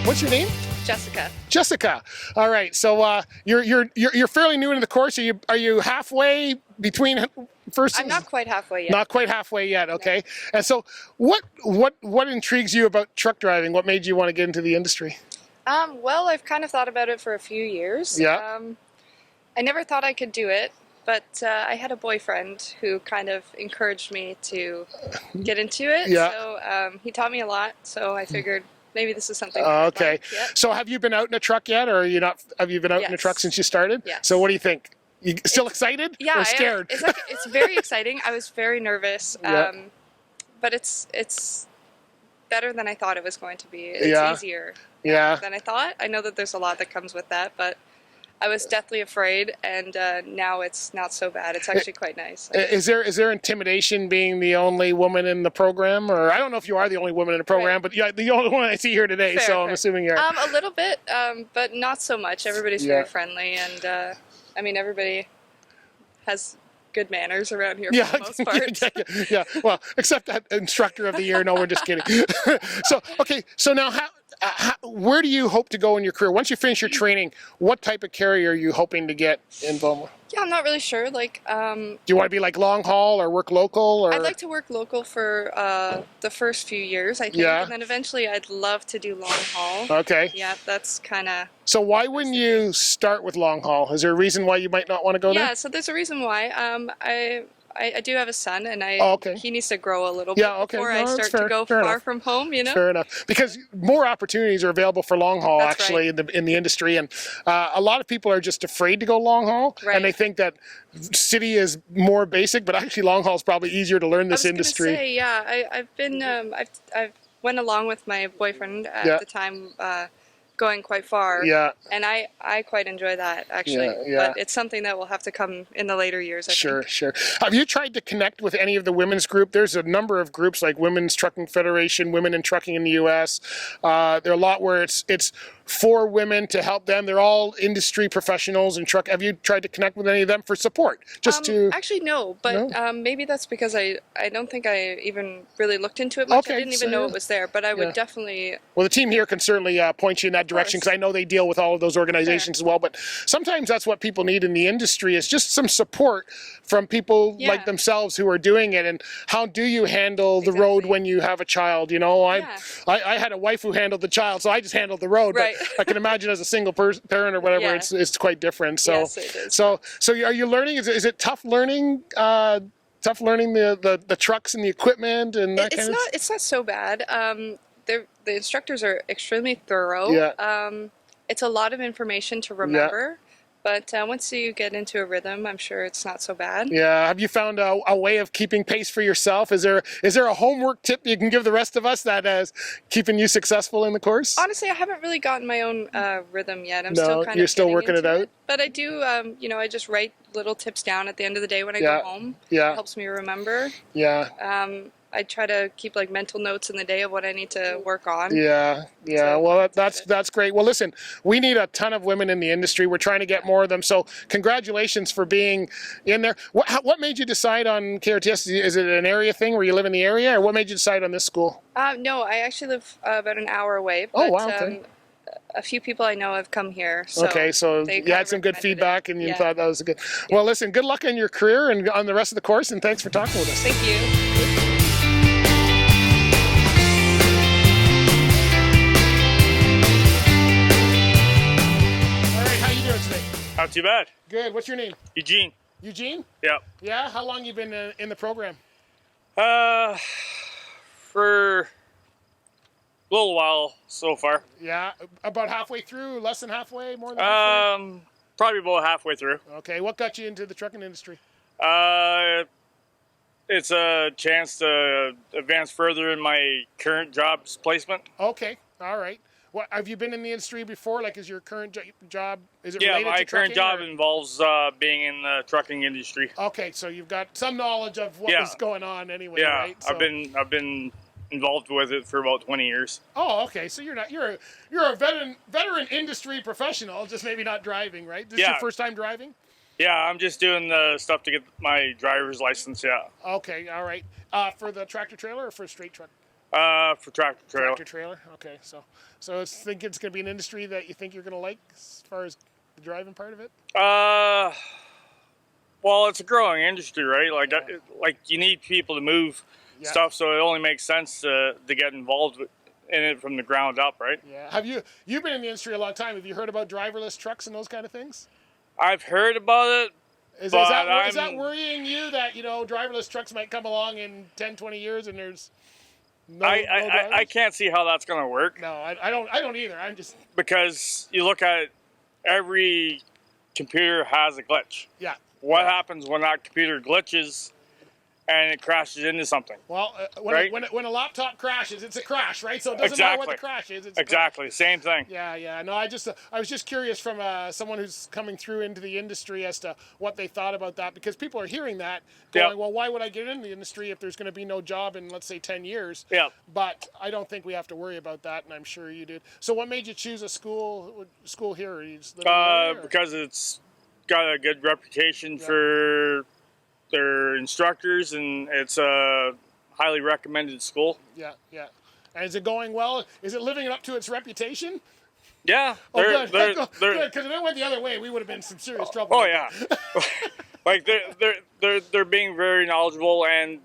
What's your name? Jessica. Jessica. All right. So you're fairly new into the course. Are you halfway between first? I'm not quite halfway yet. Not quite halfway yet. Okay. No. And so what intrigues you about truck driving? What made you want to get into the industry? Well, I've kind of thought about it for a few years. Yeah. I never thought I could do it, but I had a boyfriend who kind of encouraged me to get into it. Yeah. So he taught me a lot. So I figured maybe this is something. Okay. Like. Yep. So have you been out in a truck yet, or are you not? Have you been out in a truck since you started? Yes. So what do you think? You still excited? Yeah. Or scared? It's very exciting. I was very nervous. Yeah. But it's better than I thought it was going to be. It's easier. Than I thought. I know that there's a lot that comes with that, but I was deathly afraid, and now it's not so bad. It's actually quite nice. Is there intimidation being the only woman in the program, or I don't know if you are the only woman in the program, but yeah, the only one I see here today. Fair, so I'm assuming you're. A little bit, but not so much. Everybody's very friendly, and I mean everybody has good manners around here for the most part. Yeah. Well, except that instructor of the year. No, we're just kidding. So okay, so now where do you hope to go in your career? Once you finish your training, what type of carrier are you hoping to get involved with? Yeah, I'm not really sure. Do you want to be like long haul or work local? Or? I'd like to work local for the first few years, I think, and then eventually I'd love to do long haul. Okay. Yeah, that's kind of. So why wouldn't you start with long haul? Is there a reason why you might not want to go there? Yeah, so there's a reason why. I do have a son, and he needs to grow a little bit before I start to go far from home, you know? Fair enough. Because more opportunities are available for long haul, actually, in the industry. And a lot of people are just afraid to go long haul. Right. And they think that city is more basic, but actually long haul is probably easier to learn this industry. I was going to say, yeah, I've been, I've went along with my boyfriend at the time, going quite far, and I quite enjoy that actually. But it's something that will have to come in the later years. I think. Sure. Have you tried to connect with any of the women's group? There's a number of groups like Women's Trucking Federation, Women in Trucking in the U.S. There are a lot where it's for women to help them. They're all industry professionals in truck. Have you tried to connect with any of them for support? Actually no, but maybe that's because I don't think I even really looked into it much. I didn't even know it was there, but I would definitely. Well, the team here can certainly point you in that direction, because I know they deal with all of those organizations as well. But sometimes that's what people need in the industry, is just some support from people like themselves who are doing it. And how do you handle the road when you have a child? You know, I had a wife who handled the child, so I just handled the road. Right. But I can imagine as a single parent or whatever, it's quite different. So, yes, it is. So are you learning? Is it tough learning? Tough learning the trucks and the equipment and that kind of stuff? It's not so bad. The instructors are extremely thorough. Yeah. It's a lot of information to remember, but once you get into a rhythm, I'm sure it's not so bad. Yeah. Have you found a way of keeping pace for yourself? Is there a homework tip you can give the rest of us that is keeping you successful in the course? Honestly, I haven't really gotten my own rhythm yet. I'm still kind of. You're still working it out. But I do, I just write little tips down at the end of the day when I go home. Yeah. It helps me remember. Yeah. I try to keep like mental notes in the day of what I need to work on. Yeah. So, well, that's great. Well, listen, we need a ton of women in the industry. We're trying to get more of them. So congratulations for being in there. What made you decide on KRTS? Is it an area thing where you live in the area, or what made you decide on this school? No, I actually live about an hour away. But, oh, wow. Okay. A few people I know have come here. So you had some good feedback and you thought that was good. Well, listen, good luck in your career and on the rest of the course, and thanks for talking with us. Thank you. Not too bad. Good. What's your name? Eugene. Eugene? Yeah. Yeah? How long you been in the program? For a little while so far. Yeah. About halfway through? Less than halfway? More than halfway? Probably about halfway through. Okay. What got you into the trucking industry? It's a chance to advance further in my current job's placement. Okay. All right. What, have you been in the industry before? Like, is your current job, is it related to trucking? Yeah, my current job involves being in the trucking industry. Okay, so you've got some knowledge of what was going on anyway, right? So, I've been involved with it for about 20 years. Oh, okay. So you're a veteran industry professional, just maybe not driving, right? This is your first time driving? Yeah, I'm just doing the stuff to get my driver's license, Okay, all right. For the tractor trailer or for a straight truck? For tractor trailer. Tractor trailer. Okay, so it's think it's going to be an industry that you think you're going to like as far as the driving part of it. Well, it's a growing industry, right? Like you need people to move stuff, so it only makes sense to get involved in it from the ground up, right? Yeah. Have you've been in the industry a long time? Have you heard about driverless trucks and those kind of things? I've heard about it. Is that worrying you that driverless trucks might come along in 10, 20 years and there's no drivers? I can't see how that's going to work. No, I don't either. I'm just because you look at it, every computer has a glitch. Yeah. What happens when that computer glitches and it crashes into something? Well, when a laptop crashes, it's a crash, right? So it doesn't matter what the crash is. It's exactly, same thing. Yeah. No, I was just curious from someone who's coming through into the industry as to what they thought about that, because people are hearing that, going, well, why would I get into the industry if there's going to be no job in, let's say, 10 years? Yeah. But I don't think we have to worry about that, and I'm sure you did. So what made you choose a school here? Because it's got a good reputation for their instructors, and it's a highly recommended school. Yeah. And is it going well? Is it living up to its reputation? Yeah. Good, because if it went the other way, we would have been in some serious trouble. Oh yeah. Like they're being very knowledgeable, and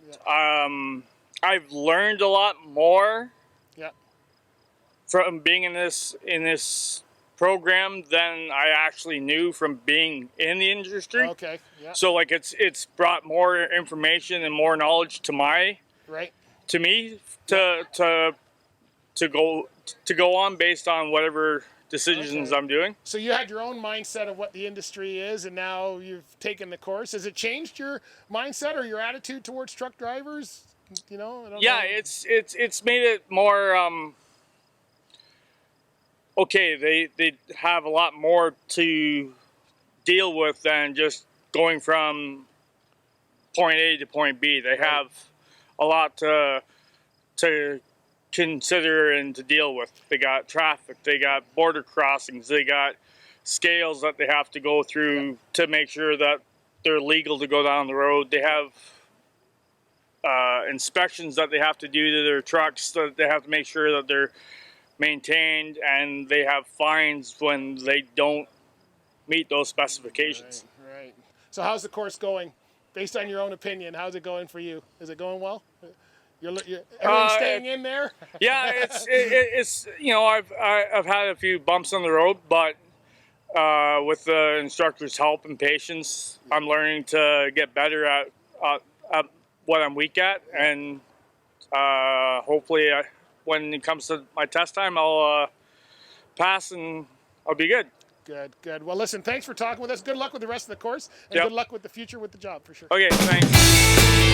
I've learned a lot more from being in this program than I actually knew from being in the industry. Okay. Yeah. So like it's brought more information and more knowledge to me to go on based on whatever decisions I'm doing. So you had your own mindset of what the industry is, and now you've taken the course. Has it changed your mindset or your attitude towards truck drivers? I don't know. It's made it more okay. They have a lot more to deal with than just going from point A to point B. They have a lot to consider and to deal with. They got traffic, they got border crossings, they got scales that they have to go through to make sure that they're legal to go down the road. They have inspections that they have to do to their trucks, that they have to make sure that they're maintained, and they have fines when they don't meet those specifications. Right. So how's the course going? Based on your own opinion, how's it going for you? Is it going well? Everything's staying in there? Yeah, it's I've had a few bumps on the road, but with the instructor's help and patience, I'm learning to get better at what I'm weak at, and hopefully when it comes to my test time, I'll pass and I'll be good. Good. Well, listen, thanks for talking with us. Good luck with the rest of the course, and good luck with the future with the job, for sure. Okay, thanks.